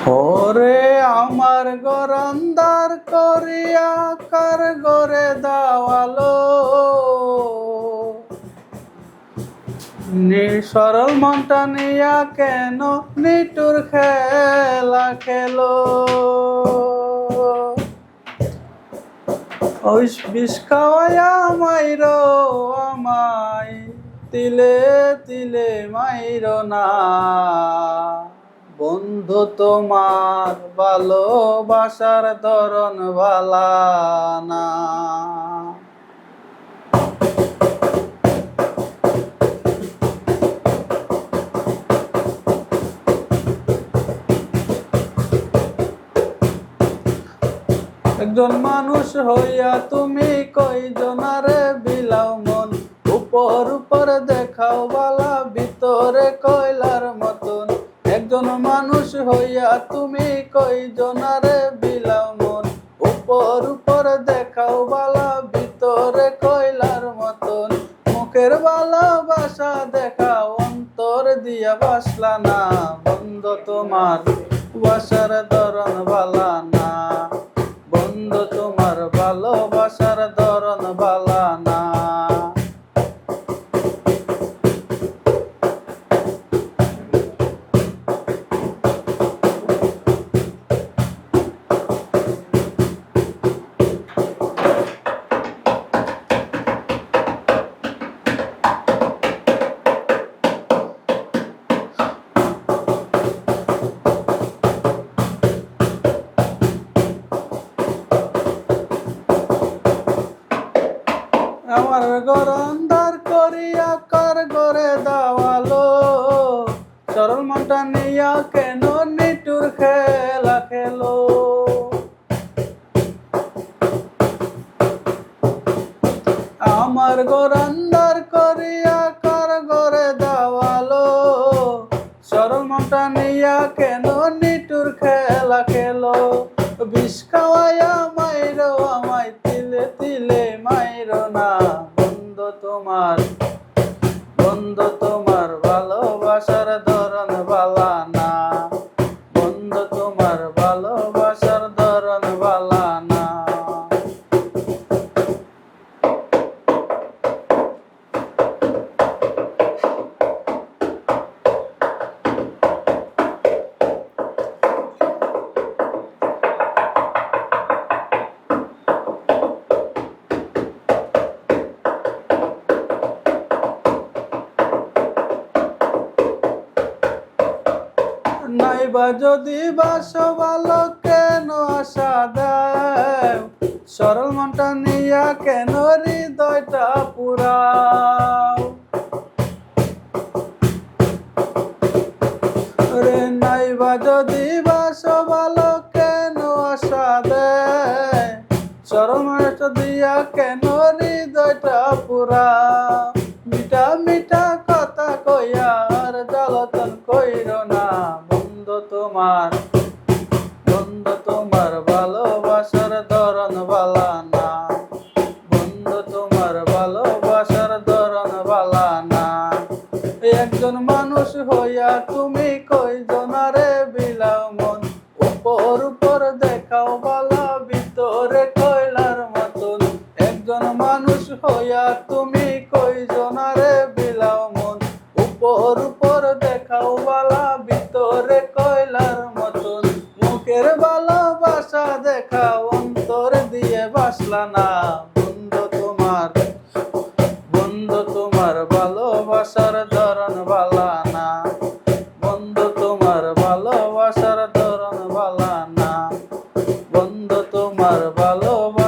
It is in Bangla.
ওরে আমার ঘর অন্ধার করিয়া কার ঘরে দাওয়ালো, সরল মনটা নিয়া কেন নিটুর খেলা খেলো। ওই বিষ খাওয়াইয়া মাইরো আমায়, তিলে তিলে মাইরো না। বন্ধু তোমার ভালোবাসার ধরন ভালা না। একজন মানুষ হইয়া তুমি কয়জনারে বিলাও মন, উপর উপর দেখাও বালা ভিতরে কয়লার মতন। একজন মানুষ হইয়া তুমি কয়জনারে বিলাও মন, উপর উপর দেখাও বালা ভিতরে কয়লার মতন। মুখের ভালোবাসা দেখাও অন্তর দিয়া বাসলা না। বন্ধু তোমার বাসার ধরন ভালা না। বন্ধু তোমার ভালোবাসার ধরন ভালা না। আমার ঘর অন্ধার করিয়া কার ঘরে দাওয়ালো, সরল মনটা নিয়া কেন নিটুর খেলা খেলো। আমার ঘর অন্ধার করিয়া কার ঘরে দাওয়ালো, সরল মনটা নিয়া কেন নিটুর খেলা খেলো। বিষ খাওয়াইয়া মাইরো আমায়, তিলে তিলে মাইরো না। বন্ধু তোমার ভালোবাসার ধরন ভালা না। বন্ধু তোমার ভালোবাসার ধরন ভালা না। নাইবা যদি বাসো ভালো কেন আশা দেয়, সরল মনটা নিয়া কেন হৃদয়টা পুরাও। রে নাইবা যদি বাসো ভালো কেন আশা দেয়, সরল মনটা দিয়া কেন হৃদয়টা পুরাও। মিঠা মিঠা কথা কইয়া আর জ্বালাতন কইরো না। বন্ধু তোমার ভালোবাসার ধরন ভালা না। বন্ধু তোমার ভালোবাসার ধরন ভালা না। একজন মানুষ হইয়া তুমি কয়জনারে বিলাও মন, উপর উপর দেখাও বালা ভিতরে কয়লার মতন। একজন মানুষ হইয়া তুমি কয়জনারে বিলাও মন, উপর উপর দেখাও বালা ভিতরে কয়লার মতন। মুখের ভালোবাসা দেখাও অন্তর দিয়ে বাসলা না। বন্ধু তোমার ভালোবাসার ধরন ভালা না। বন্ধু তোমার ভালোবাসার ধরন ভালা না। বন্ধু তোমার ভালোবাসা